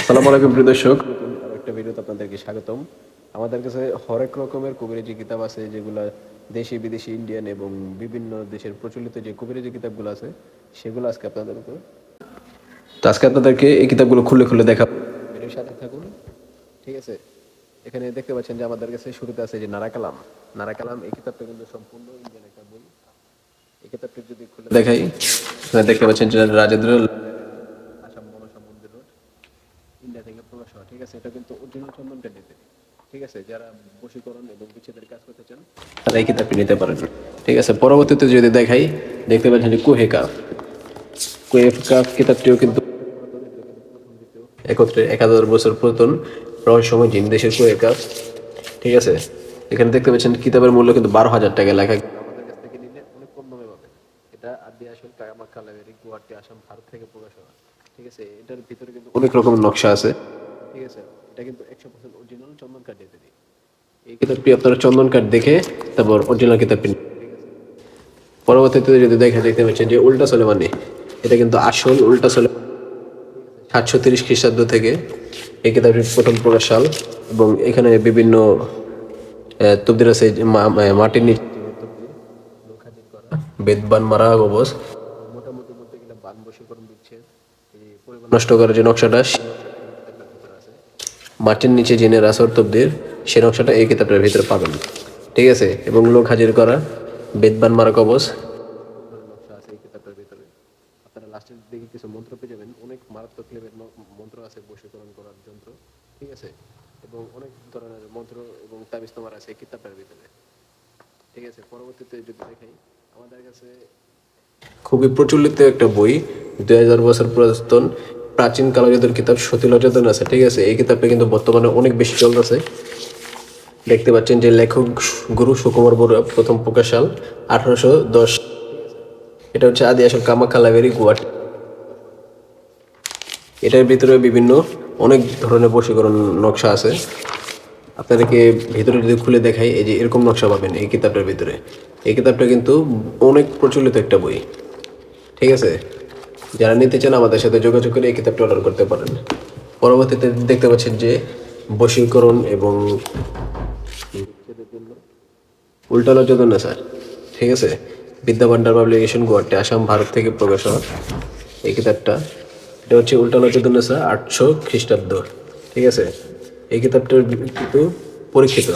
আসসালামু আলাইকুম প্রিয় দর্শক, নতুন আরো একটা ভিডিওতে আপনাদেরকে স্বাগতম। আমাদের কাছে হরেক রকমের কবিরাজি কিতাব আছে, যেগুলা দেশি বিদেশি ইন্ডিয়ান এবং বিভিন্ন দেশের প্রচলিত যে কবিরাজি কিতাবগুলো আছে সেগুলো আজকে আপনাদেরকে আপনাদেরকে এই কিতাবগুলো খুলে খুলে দেখাবো। ভিডিওর সাথে থাকুন, ঠিক আছে? এখানে দেখতে পাচ্ছেন যে আমাদের কাছে শুরুতে আছে যে নারাকালাম। নারাকালাম এই কিতাবটা কিন্তু সম্পূর্ণ ইন্ডিয়ান একটা বই। এই কিতাবটা যদি খুলে দেখাই, এখানে দেখতে পাচ্ছেন যে রাজেন্দ্র আসাম মনসা মন্দির রোড, ইন্ডিয়া থেকে প্রকাশ হওয়া, ঠিক আছে? এটা কিন্তু অরিজিনাল চন্দন কাঠের। ঠিক আছে, যারা বশীকরণ এবং বিচ্ছেদের কাজ করতে চান তারা এই কিতাবটি নিতে পারেন। ঠিক আছে, পরবর্তীতে যদি দেখাই, দেখতে পাচ্ছেন যে কুহে কাফ। কুহে কাফ কিতাবটিও কিন্তু একত্রে 1000 বছর পুরাতন রহস্যময় জিন দেশের কুহে কাফ। ঠিক আছে, এখানে দেখতে পাচ্ছেন কিতাবের মূল্য কিন্তু 12,000 টাকা লেখা। আমাদের কাছ থেকে নিলে অনেক কম দামে পাবেন। এটা আদি আসল কামাখ্যা লাইব্রেরি, গুয়াহাটি, আসাম, ভারত থেকে প্রকাশ হওয়া। ঠিক আছে, এটার ভিতরে কিন্তু অনেক রকমের নকশা আছে। ঠিক আছে, এটা কিন্তু 100% অরিজিনাল চন্দন কাঠ দিয়ে তৈরি। এই কিতাবটি আপনারা চন্দন কাঠ দেখে তারপর অরিজিনাল কিতাবটি নিন। পরবর্তীতে যদি দেখতে পাচ্ছেন যে উল্টা সলেমানি, এটা কিন্তু আসল উল্টা সলেমানি 730 খ্রিস্টাব্দ থেকে এই কিতাবটির প্রথম প্রকাশ সাল। এবং এখানে বিভিন্ন তবদির আছে, মাটির নিচে বেদবান মারা কবচ, মোটামুটি বলতে গেলে বান বশীকরণ দিচ্ছে, পরিবার নষ্ট করার যে নকশাটা মাটির নিচে জিনের আসর তবদির, সে নকশাটা এই কিতাবটার ভিতরে পাবেন। ঠিক আছে, এবং লোক হাজির করা বেদবান মারা কবচ নকশা আছে এই কিতাবটার ভিতরে। আপনারা লাস্টের দিকে কিছু মন্ত্র পেয়ে যাবেন, অনেক মারাত্মক লেভেলের মন্ত্র আছে বশীকরণ করার যন্ত্র। ঠিক আছে, এবং অনেক ধরনের মন্ত্র এবং তাবিজ তোমার আছে এই কিতাবটার ভিতরে। ঠিক আছে, পরবর্তীতে যদি দেখাই, আমাদের কাছে খুবই প্রচলিত একটা বই, 2000 বছর পুরাতন প্রাচীন কালজাদুর কিতাব সতীলচেতন আছে। ঠিক আছে, এই কিতাবটা কিন্তু বর্তমানে অনেক বেশি চলতেছে। দেখতে পাচ্ছেন যে লেখক গুরু সুকুমার বড়ুয়া, প্রথম প্রকাশ সাল 1810। এটা হচ্ছে আদি আসল কামাখ্যা লাইব্রেরি, গুয়াহাটি। এটার ভিতরে বিভিন্ন অনেক ধরনের বশীকরণ নকশা আছে। আপনাদেরকে ভিতরে যদি খুলে দেখাই, এই যে এরকম নকশা পাবেন এই কিতাবটার ভিতরে। এই কিতাবটা কিন্তু অনেক প্রচলিত একটা বই। ঠিক আছে, যারা নিতে চান আমাদের সাথে যোগাযোগ করে এই কিতাবটা অর্ডার করতে পারেন। পরবর্তীতে দেখতে পাচ্ছেন যে বশীকরণ এবং উল্টানো যোজনা স্যার। ঠিক আছে, বিদ্যা ভান্ডার পাবলিকেশন, গুয়াহাটি, আসাম, ভারত থেকে প্রকাশ হওয়া এই কিতাবটা। এটা হচ্ছে উল্টানো যোজনা স্যার 800 খ্রিস্টাব্দ। ঠিক আছে, এই কিতাবটার কিন্তু পরীক্ষিত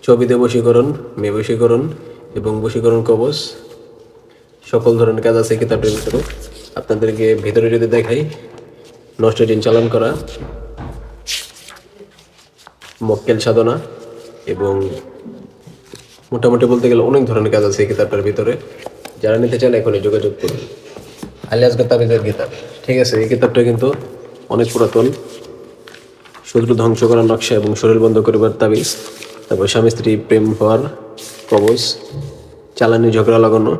ছবিতে বশীকরণ, মেয়ে বশীকরণ এবং বশীকরণ কবচ, সকল ধরনের কাজ আছে কিতাবটির ভিতরে। আপনাদেরকে ভিতরে যদি দেখাই, নষ্ট জিন চালান করা, মক্কেল সাধনা এবং মোটামুটি বলতে গেলে অনেক ধরনের কাজ আছে এই কিতাবটার ভিতরে। যারা নিতে চান এখনই যোগাযোগ করুন। আলিয়াসগর তাবিজের কিতাব। ঠিক আছে, এই কিতাবটা কিন্তু অনেক পুরাতন। শত্রু ধ্বংস করার নকশা এবং শরীর বন্ধ করিবার তাবিজ, তারপর স্বামী স্ত্রী প্রেম হওয়ার কবচ, চালানি ঝগড়া লাগানো,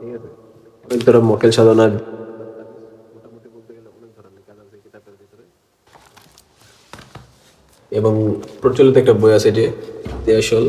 ঠিক আছে, অনেক ধরনের মক্কেল সাধনার মোটামুটি বলতে গেলে অনেক ধরনের কাজ আছে কিতাবের ভিতরে। এবং প্রচলিত একটা বই আছে যে দেশল